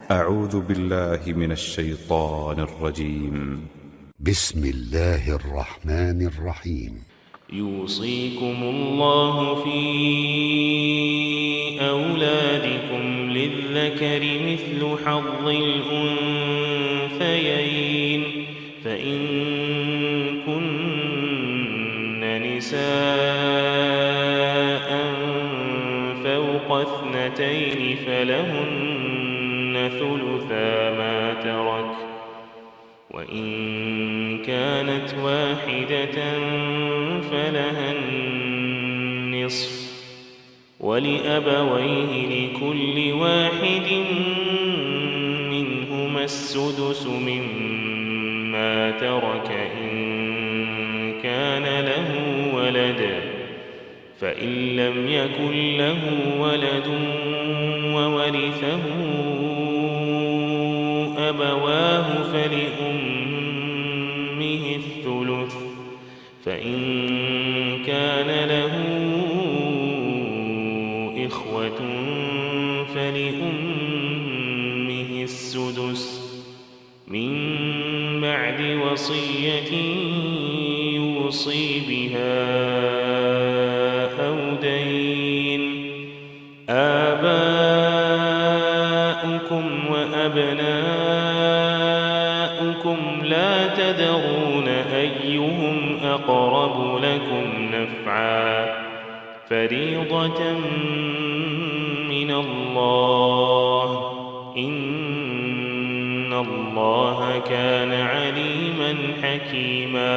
أعوذ بالله من الشيطان الرجيم بسم الله الرحمن الرحيم يوصيكم الله في أولادكم للذكر مثل حظ الأنثيين فإن كن نساء فوق اثنتين فلهن ثلثا ما ترك وإن كانت واحدة فلها النصف ولأبويه لكل واحد منهما السدس مما ترك إن كان له ولد فإن لم يكن له ولد وورثه أبواه فلأمه الثلث فإن كان له إخوة فلأمه السدس من بعد وصية يوصي بها أو دين آباؤكم وأبناؤكم لا تدرون أيهم أقرب لكم نفعا فريضة من الله إن الله كان عليما حكيما।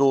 2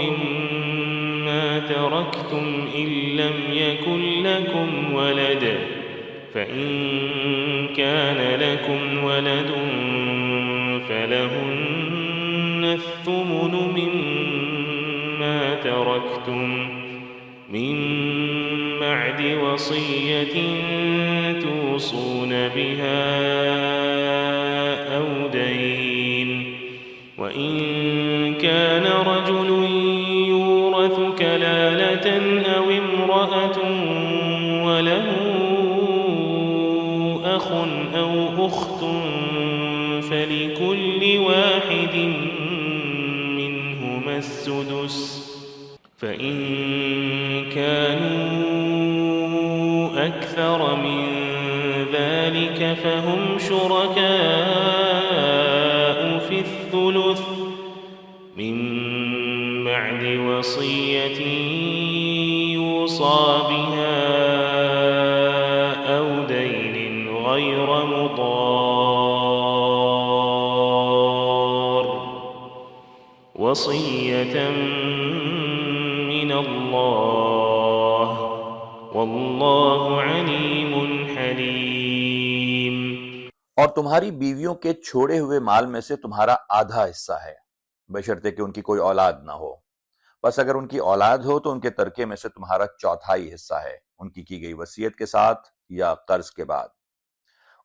مما تركتم إن لم يكن لكم ولد فإن كان لكم ولد فلهن الثمن مما تركتم من بعد وصية توصون بها أو دين وإن كان رجل يورث كلالة أو امرأة وله أخ أو أخت فلكل واحد منهما السدس فإن كانوا أكثر من ذلك فهم شركاء في الثلث من بعد وصية يوصى بها أو دين غير مضار وصية اللہ واللہ علیم حلیم۔ اور تمہاری بیویوں کے چھوڑے ہوئے مال میں سے تمہارا آدھا حصہ ہے، بشرطے کہ ان کی کوئی اولاد نہ ہو، بس اگر ان کی اولاد ہو تو ان کے ترکے میں سے تمہارا چوتھائی حصہ ہے، ان کی گئی وصیت کے ساتھ یا قرض کے بعد۔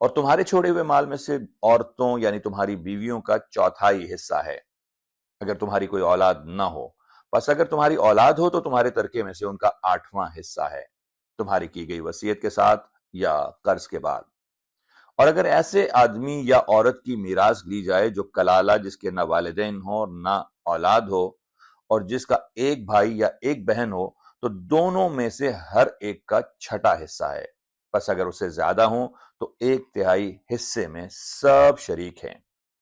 اور تمہارے چھوڑے ہوئے مال میں سے عورتوں یعنی تمہاری بیویوں کا چوتھائی حصہ ہے، اگر تمہاری کوئی اولاد نہ ہو، بس اگر تمہاری اولاد ہو تو تمہارے ترکے میں سے ان کا 8واں حصہ ہے، تمہاری کی گئی وصیت کے ساتھ یا قرض کے بعد۔ اور اگر ایسے آدمی یا عورت کی میراث لی جائے جو کلالہ، جس کے نہ والدین ہو اور نہ اولاد ہو، اور جس کا ایک بھائی یا ایک بہن ہو، تو دونوں میں سے ہر ایک کا چھٹا حصہ ہے، بس اگر اسے زیادہ ہوں تو 1/3 حصے میں سب شریک ہیں۔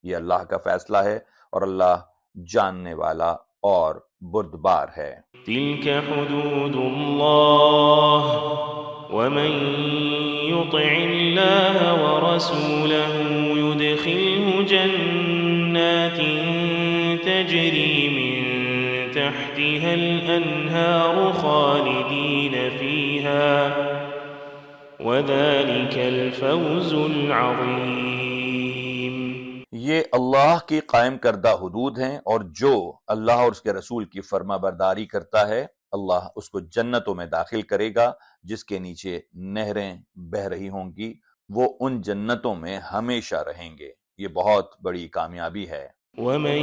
یہ اللہ کا فیصلہ ہے اور اللہ جاننے والا اور بردبار ہے۔ تلك حدود اللہ ومن يطع اللہ ورسوله يدخله جنات تجری من تحتها الانہار خالدین فیہا وذلك الفوز العظیم۔ یہ اللہ کی قائم کردہ حدود ہیں، اور جو اللہ اور اس کے رسول کی فرما برداری کرتا ہے اللہ اس کو جنتوں میں داخل کرے گا جس کے نیچے نہریں بہہ رہی ہوں گی، وہ ان جنتوں میں ہمیشہ رہیں گے، یہ بہت بڑی کامیابی ہے۔ ومن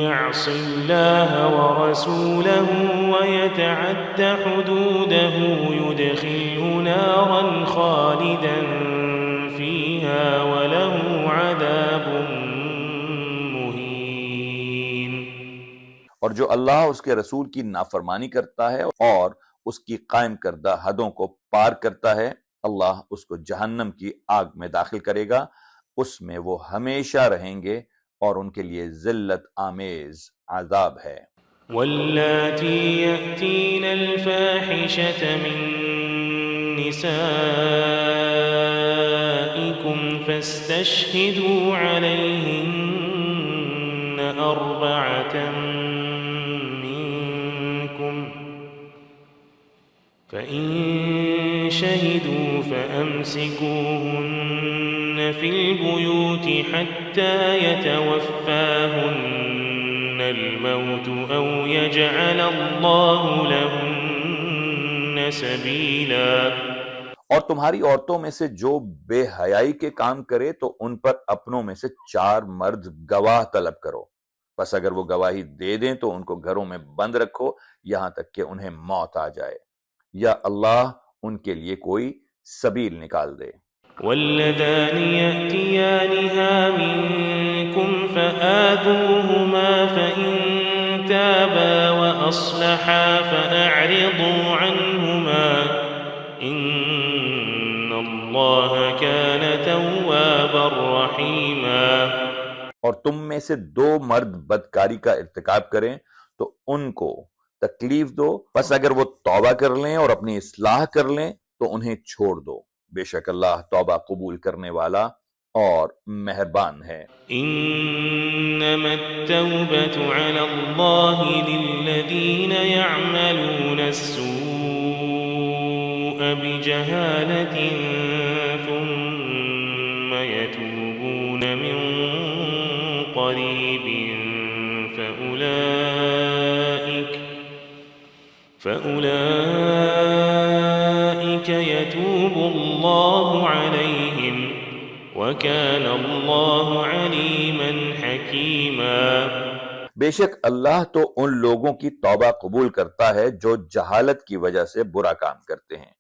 يعص الله ورسوله ويتعد حدوده يدخله نارا خالدا فيها وله عذاب مهين۔ اور جو اللہ اس کے رسول کی نافرمانی کرتا ہے اور اس کی قائم کردہ حدوں کو پار کرتا ہے، اللہ اس کو جہنم کی آگ میں داخل کرے گا، اس میں وہ ہمیشہ رہیں گے اور ان کے لیے ذلت آمیز عذاب ہے۔ واللاتی یأتین الفاحشة من نسائکم فاستشہدوا علیہن 4 منکم فإن شہدوا فأمسکوہن فی البیوت حتی یتوفاہن الموت او یجعل اللہ لہن سبیلا۔ اور تمہاری عورتوں میں سے جو بے حیائی کے کام کرے تو ان پر اپنوں میں سے 4 مرد گواہ طلب کرو، بس اگر وہ گواہی دے دیں تو ان کو گھروں میں بند رکھو یہاں تک کہ انہیں موت آ جائے یا اللہ ان کے لیے کوئی سبیل نکال دے۔ واللذان يأتيانها منكم فآذوهما فإن تابا وأصلحا فأعرضوا عنهما إن الله كان توابا رحيما۔ اور تم میں سے 2 مرد بدکاری کا ارتکاب کریں تو ان کو تکلیف دو، بس اگر وہ توبہ کر لیں اور اپنی اصلاح کر لیں تو انہیں چھوڑ دو، بے شک اللہ توبہ قبول کرنے والا اور مہربان ہے۔ انما التوبة على الله للذين يعملون السوء بجهالة ثم يتوبون من قريب فأولئك يتوب الله عليهم وكان الله عليما حكيما۔ بے شک اللہ تو ان لوگوں کی توبہ قبول کرتا ہے جو جہالت کی وجہ سے برا کام کرتے ہیں،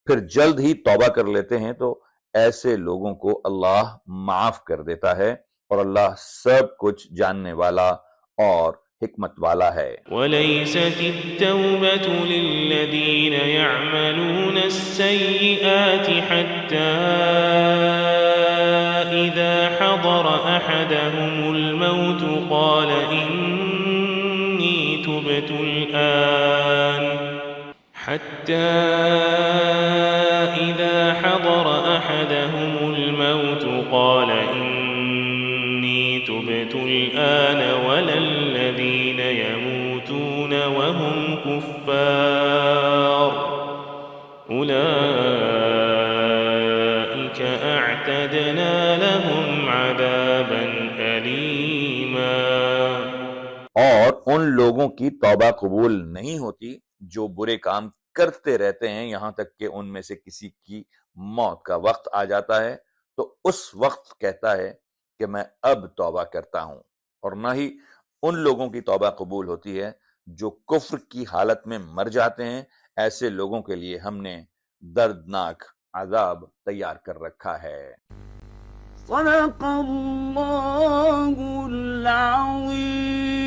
پھر جلد ہی توبہ کر لیتے ہیں تو ایسے لوگوں کو اللہ معاف کر دیتا ہے، اور اللہ سب کچھ جاننے والا اور حکمت والا ہے۔ وَلَيْسَتِ التَّوْبَةُ لِلَّذِينَ يَعْمَلُونَ السَّيِّئَاتِ حَتَّى إِذَا حَضَرَ أَحَدَهُمُ الْمَوْتُ قَالَ إِنِّي تُبْتُ الْآنَ حَتَّى إِذَا حَضَرَ أَحَدَهُمُ الْمَوْتُ قَالَ إِنِّي تُبْتُ الْآنَ وَلَا الَّذِينَ يَمُوتُونَ وَهُمْ كفار أولئك أعتدنا لهم عذابا أليما۔ اور ان لوگوں کی توبہ قبول نہیں ہوتی جو برے کام کرتے رہتے ہیں یہاں تک کہ ان میں سے کسی کی موت کا وقت آ جاتا ہے تو اس وقت کہتا ہے کہ میں اب توبہ کرتا ہوں، اور نہ ہی ان لوگوں کی توبہ قبول ہوتی ہے جو کفر کی حالت میں مر جاتے ہیں۔ ایسے لوگوں کے لیے ہم نے دردناک عذاب تیار کر رکھا ہے۔ صدق اللہ العظیم۔